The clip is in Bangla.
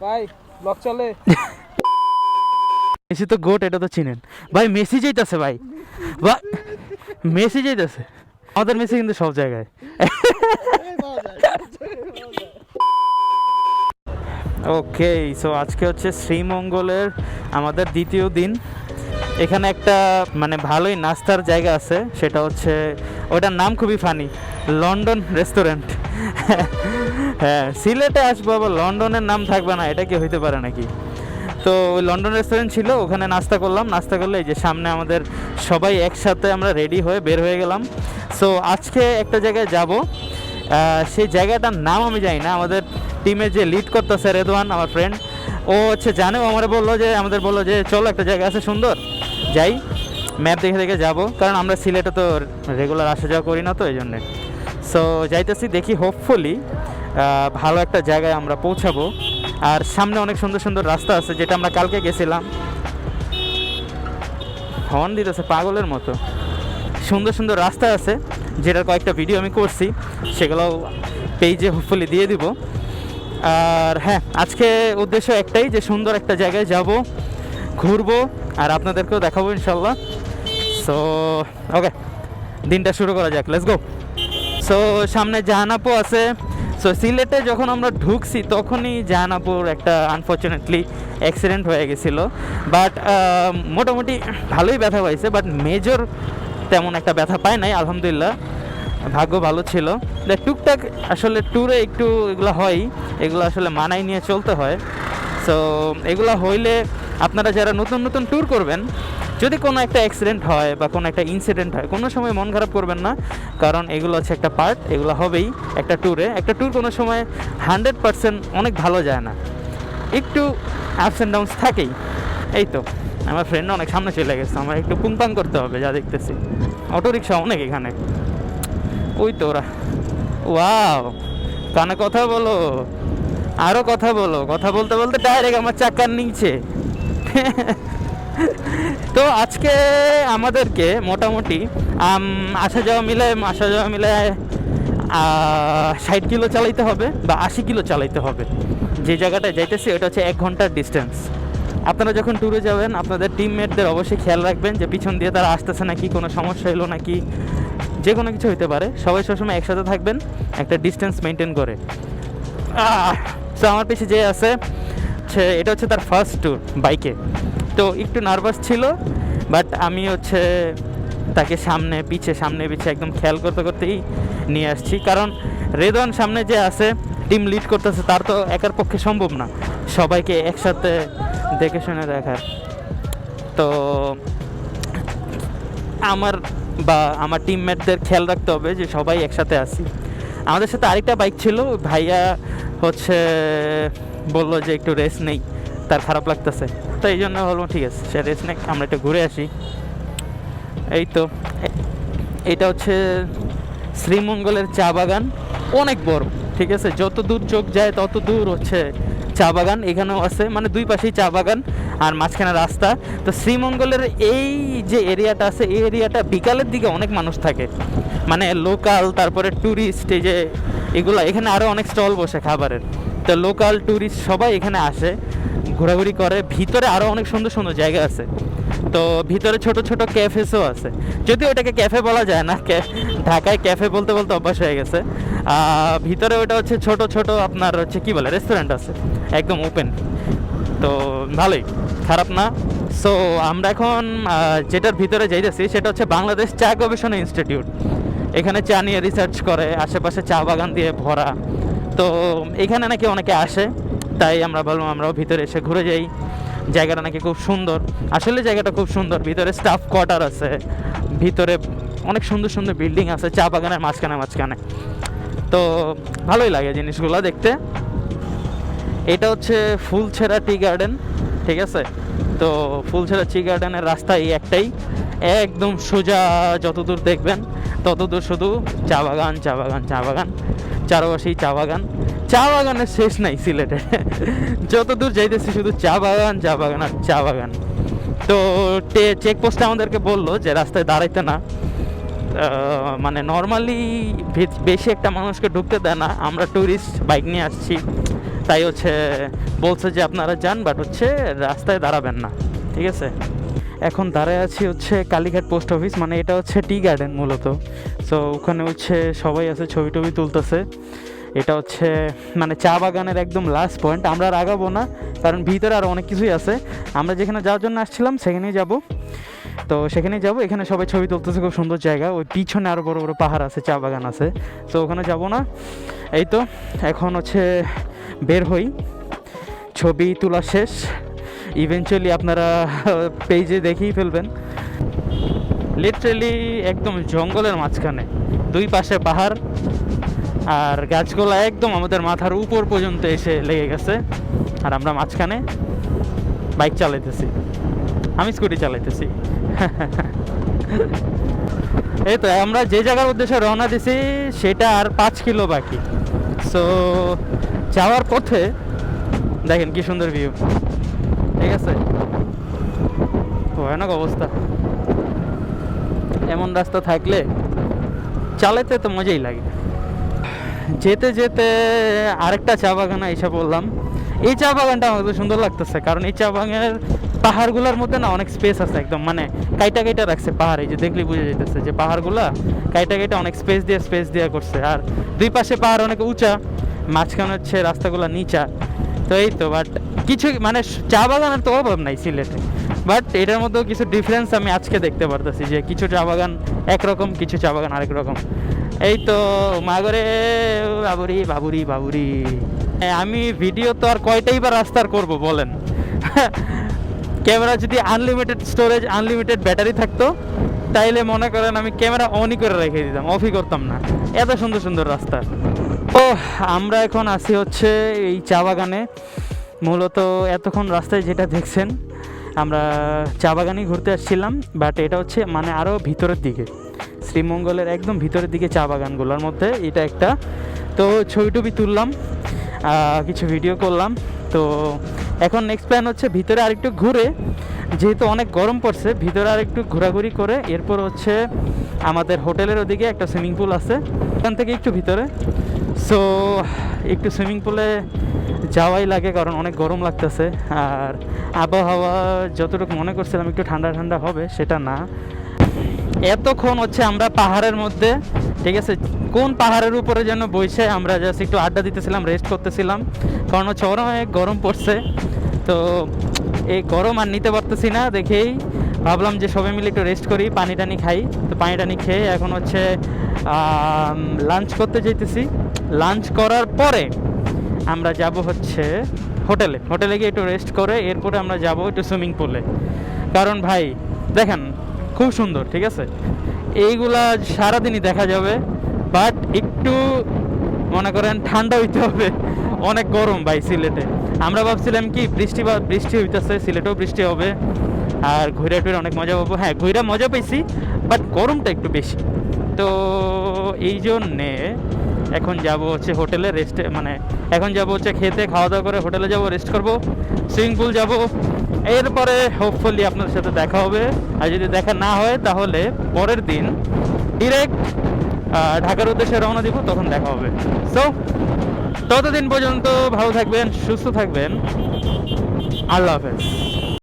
ভাই ব্লগ চলে। মেসি তো গোট, এটা তো চিনেন ভাই। মেসি যাইতেছে ভাই, মেসি যাইতেছে। আমাদের মেসি কিন্তু সব জায়গায়। ওকে, সো আজকে হচ্ছে শ্রীমঙ্গলের আমাদের দ্বিতীয় দিন। এখানে একটা মানে ভালোই নাস্তার জায়গা আছে, সেটা হচ্ছে ওটার নাম খুবই ফানি, লন্ডন রেস্টুরেন্ট। হ্যাঁ, সিলেটে আসবো আবার লন্ডনের নাম থাকবে না, এটা কি হইতে পারে নাকি? তো ওই লন্ডন রেস্টুরেন্ট ছিল, ওখানে নাস্তা করলাম। নাস্তা করলে এই যে সামনে আমাদের সবাই একসাথে আমরা রেডি হয়ে বের হয়ে গেলাম। সো আজকে একটা জায়গায় যাব, সেই জায়গাটার নাম আমি জানি না। আমাদের টিমে যে লিড করতেছে রেদওয়ান, আমার ফ্রেন্ড, ও হচ্ছে জানে, ও আমাদের বললো যে চলো একটা জায়গা আছে সুন্দর, যাই, ম্যাপ দেখে দেখে যাব, কারণ আমরা সিলেটে তো রেগুলার আসা যাওয়া করি না, তো এই জন্যে। সো যাইতেছি, দেখি হোপফুলি ভালো একটা জায়গায় আমরা পৌঁছাবো। আর সামনে অনেক সুন্দর সুন্দর রাস্তা আছে, যেটা আমরা কালকে গেছিলাম। হর্ন দিতেছে পাগলের মতো। সুন্দর সুন্দর রাস্তা আছে, যেটার কয়েকটা ভিডিও আমি করছি, সেগুলো পেজে হোপফুলি দিয়ে দিব। আর হ্যাঁ, আজকে উদ্দেশ্য একটাই, যে সুন্দর একটা জায়গায় যাব, ঘুরবো, আর আপনাদেরকেও দেখাবো ইনশাল্লাহ। সো ওকে, দিনটা শুরু করা যাক, লেটস গো। সো সামনে জাহানাপু আছে। সো সিলেটে যখন আমরা ঢুকছি তখনই জাহানাপুর একটা আনফর্চুনেটলি অ্যাক্সিডেন্ট হয়ে গেছিলো। বাট মোটামুটি ভালোই ব্যথা পাইছে, বাট মেজর তেমন একটা ব্যথা পায় নাই, আলহামদুলিল্লাহ, ভাগ্য ভালো ছিল। টুকটাক আসলে ট্যুরে একটু এগুলো হয়, এগুলো আসলে মানায় নিয়ে চলতে হয়। সো এগুলো হইলে আপনারা যারা নতুন নতুন ট্যুর করবেন, যদি কোনো একটা অ্যাক্সিডেন্ট হয় বা কোনো একটা ইনসিডেন্ট হয়, কোনো সময় মন খারাপ করবেন না, কারণ এগুলো হচ্ছে একটা পার্ট, এগুলো হবেই একটা ট্যুরে। একটা ট্যুর কোনো সময় 100% অনেক ভালো যায় না, একটু আপস অ্যান্ড ডাউনস থাকেই। এই তো আমার ফ্রেন্ড অনেক সামনে চলে গেছে, আমার একটু পুংপাং করতে হবে, যা দেখতেছি। অটোরিকশা অনেক এখানে, ওই তো ওরা। ওয়াও, কানে কথা বলো, আরও কথা বলো, কথা বলতে বলতে ডাইরেক্ট আমার চাকার নিচে। তো আজকে আমাদেরকে মোটামুটি আসা যাওয়া মিলে 60 কিলো চালাইতে হবে বা 80 কিলো চালাইতে হবে। যে জায়গাটায় যাইতেছি ওটা হচ্ছে 1 ঘন্টার ডিস্টেন্স। আপনারা যখন ট্যুরে যাবেন, আপনাদের টিমমেটদের অবশ্যই খেয়াল রাখবেন যে পিছন দিয়ে তারা আসতেছে নাকি, কোনো সমস্যা হলো নাকি, যে কোনো কিছু হতে পারে। সবাই সবসময় একসাথে থাকবেন, একটা ডিস্টেন্স মেনটেন করে। তো আমার পিছিয়ে যে আছে, এটা হচ্ছে তার ফার্স্ট ট্যুর বাইকে, তো একটু নার্ভাস ছিল, বাট আমি হচ্ছে তাকে সামনে পিছে একদম খেয়াল করতে করতেই নিয়ে আসছি। কারণ রেদওয়ান সামনে যে আছে, টিম লিড করতেছে, তার তো একার পক্ষে সম্ভব না সবাইকে একসাথে দেখে শুনে দেখার। তো আমার টিমমেটদের খেয়াল রাখতে হবে যে সবাই একসাথে আসি। আমাদের সাথে আরেকটা বাইক ছিল, ভাইয়া হচ্ছে বললো যে একটু রেস্ট নেই, তার খারাপ লাগতেছে, তো এই জন্য বলবো ঠিক আছে, সে রেস্ট নেই, আমরা একটু ঘুরে আসি। এই তো এটা হচ্ছে শ্রীমঙ্গলের চা বাগান, অনেক বড়, ঠিক আছে, যত দূর চোখ যায় তত দূর হচ্ছে চা বাগান। এখানেও আছে, মানে দুই পাশেই চা বাগান আর মাঝখানে রাস্তা। তো শ্রীমঙ্গলের এই যে এরিয়াটা আছে, এই এরিয়াটা বিকালের দিকে অনেক মানুষ থাকে, মানে লোকাল, তারপরে ট্যুরিস্ট, এই যে এগুলো, এখানে আরও অনেক স্টল বসে খাবারের। তো লোকাল ট্যুরিস্ট সবাই এখানে আসে, ঘোরাঘুরি করে। ভিতরে আরও অনেক সুন্দর সুন্দর জায়গা আছে, তো ভিতরে ছোট ছোট ক্যাফেসও আছে, যদিও ওটাকে ক্যাফে বলা যায় না, ঢাকায় ক্যাফে বলতে বলতে অভ্যাস হয়ে গেছে। ভিতরে ওটা হচ্ছে ছোট ছোট আপনার হচ্ছে কি বলে, রেস্টুরেন্ট আছে, একদম ওপেন, তো ভালোই, খারাপ না। সো আমরা এখন যেটার ভিতরে যাইতেছি সেটা হচ্ছে বাংলাদেশ চা গবেষণা ইনস্টিটিউট। এখানে চা নিয়ে রিসার্চ করে, আশেপাশে চা বাগান দিয়ে ভরা। তো এখানে নাকি অনেকে আসে, তাই আমরা বললাম আমরাও ভিতরে এসে ঘুরে যাই। জায়গাটা নাকি খুব সুন্দর, আসলে জায়গাটা খুব সুন্দর। ভিতরে স্টাফ কোয়ার্টার আছে, ভিতরে অনেক সুন্দর সুন্দর বিল্ডিং আছে চা বাগানের মাঝখানে। তো ভালোই লাগে জিনিসগুলো দেখতে। এটা হচ্ছে ফুলছেড়া টি গার্ডেন, ঠিক আছে। তো ফুলছেড়া টি গার্ডেনের রাস্তা এই একটাই, একদম সোজা যতদূর দেখবেন ততদূর শুধু চা বাগান, চারপাশেই চা বাগানের শেষ নাই সিলেটে। যতদূর যাইতেছি শুধু চা বাগান আর চা বাগান। তো চেকপোস্টে আমাদেরকে বললো যে রাস্তায় দাঁড়াইতে না, মানে নর্মালি বেশি একটা মানুষকে ঢুকতে দেয় না। আমরা ট্যুরিস্ট বাইক নিয়ে আসছি, তাই হচ্ছে বলছে যে আপনারা যান, বাট হচ্ছে রাস্তায় দাঁড়াবেন না, ঠিক আছে। এখন দাঁড়ায় আছি হচ্ছে কালীঘাট পোস্ট অফিস, মানে এটা হচ্ছে টি গার্ডেন মূলত। সো ওখানে হচ্ছে সবাই আছে, ছবি টবি তুলতেছে। এটা হচ্ছে মানে চা বাগানের একদম লাস্ট পয়েন্ট। আমরা আর আগাবো না, কারণ ভিতরে আরও অনেক কিছুই আছে। আমরা যেখানে যাওয়ার জন্য আসছিলাম সেখানেই যাব, তো সেখানেই যাব। এখানে সবাই ছবি তুলতেছে, খুব সুন্দর জায়গা। ওই পিছনে আরও বড় বড় পাহাড় আছে, চা বাগান আছে, তো ওখানে যাব না। এই তো এখন হচ্ছে বের হই, ছবি তোলা শেষ। ইভেনচুয়ালি আপনারা পেজে দেখেই ফেলবেন। লিটারেলি একদম জঙ্গলের মাঝখানে, দুই পাশে পাহাড় আর গাছগুলো একদম আমাদের মাথার উপর পর্যন্ত এসে লেগে গেছে, আর আমরা মাঝখানে বাইক চালাইতেছি, আমি স্কুটি চালাইতেছি। এই তো আমরা যে জায়গার উদ্দেশ্যে রওনা দিছি সেটা আর 5 কিলো বাকি। সো যাওয়ার পথে দেখেন কি সুন্দর ভিউ, ঠিক আছে। ভয়ানক অবস্থা, এমন রাস্তা থাকলে চালাতে তো মজাই লাগে। যেতে যেতে আরেকটা চা বাগানে এসে বললাম। এই চা বাগানটা আমাদের সুন্দর লাগতেছে, কারণ এই চা বাগানের পাহাড়গুলোর মধ্যে না অনেক স্পেস আছে, একদম মানে কাইটা কাইটা রাখছে পাহাড়। এই যে দেখলে বুঝে যেতেছে যে পাহাড়গুলা কাইটা কাইটা অনেক স্পেস দিয়ে করছে। আর দুই পাশে পাহাড় অনেক উঁচা, মাঝখানে হচ্ছে রাস্তাগুলো নিচা। তো এই তো, বাট কিছু মানে চা বাগানের তো অভাব নাই সিলেটে, বাট এটার মধ্যেও কিছু ডিফারেন্স আমি আজকে দেখতে পারতেছি, যে কিছু চা বাগান একরকম, কিছু চা বাগান আরেক রকম। এই তো মাগরে বাবুরি বাবুরি বাবুরি। আমি ভিডিও তো আর কয়টাই বা রাস্তার করব বলেন। ক্যামেরা যদি আনলিমিটেড স্টোরেজ, আনলিমিটেড ব্যাটারি থাকতো, তাইলে মনে করেন আমি ক্যামেরা অনই করে রেখে দিতাম, অফই করতাম না, এত সুন্দর সুন্দর রাস্তা। তো আমরা এখন আছি হচ্ছে এই চা বাগানে। মূলত এতক্ষণ রাস্তায় যেটা দেখছেন, আমরা চা বাগানেই ঘুরতে আসছিলাম, বাট এটা হচ্ছে মানে আরও ভিতরের দিকে, শ্রীমঙ্গলের একদম ভিতরের দিকে চা বাগানগুলোর মধ্যে এটা একটা। তো ছবি টবি তুললাম, কিছু ভিডিও করলাম। তো এখন নেক্সট প্ল্যান হচ্ছে ভিতরে আরেকটু ঘুরে, যেহেতু অনেক গরম পড়ছে, ভিতরে আরেকটু ঘোরাঘুরি করে এরপর হচ্ছে আমাদের হোটেলের ওদিকে একটা সুইমিং পুল আছে, ওখান থেকে একটু ভিতরে। সো একটু সুইমিং পুলে যাওয়াই লাগে, কারণ অনেক গরম লাগতেছে। আর আবহাওয়া যতটুকু মনে করছিলাম একটু ঠান্ডা ঠান্ডা হবে, সেটা না। এতক্ষণ হচ্ছে আমরা পাহাড়ের মধ্যে, ঠিক আছে, কোন পাহাড়ের উপরে যেন বসে আমরা জাস্ট একটু আড্ডা দিতেছিলাম, রেস্ট করতেছিলাম, কারণ হচ্ছে অনেক গরম পড়ছে। তো এই গরম আর নিতে পারতেছি না দেখেই ভাবলাম যে সবাই মিলে একটু রেস্ট করি, পানি টানি খাই। তো পানি টানি খেয়ে এখন হচ্ছে লাঞ্চ করতে যেতেছি। লাঞ্চ করার পরে আমরা যাব হচ্ছে হোটেলে গিয়ে একটু রেস্ট করে এরপরে আমরা যাব একটু সুইমিং পুলে। কারণ ভাই দেখেন খুব সুন্দর, ঠিক আছে, এইগুলা সারাদিনই দেখা যাবে, বাট একটু মনে করেন ঠান্ডা হইতে হবে, অনেক গরম ভাই সিলেটে। আমরা ভাবছিলাম কি বৃষ্টি হইতেছে, সিলেটেও বৃষ্টি হবে আর ঘুরে টুরে অনেক মজা পাবো। হ্যাঁ, ঘুরে মজা পেয়েছি, বাট গরমটা একটু বেশি। তো এই জন্যে এখন যাব হচ্ছে হোটেলে রেস্টে, মানে এখন যাব হচ্ছে খেতে, খাওয়া দাওয়া করে হোটেলে যাব, রেস্ট করব, সুইমিং পুল যাব। এরপরে হোপফুলি আপনাদের সাথে দেখা হবে, আর যদি দেখা না হয় তাহলে পরের দিন ডিরেক্ট ঢাকার উদ্দেশ্যে রওনা দিব, তখন দেখা হবে। সো ততদিন পর্যন্ত ভালো থাকবেন, সুস্থ থাকবেন, আল্লাহ হাফেজ।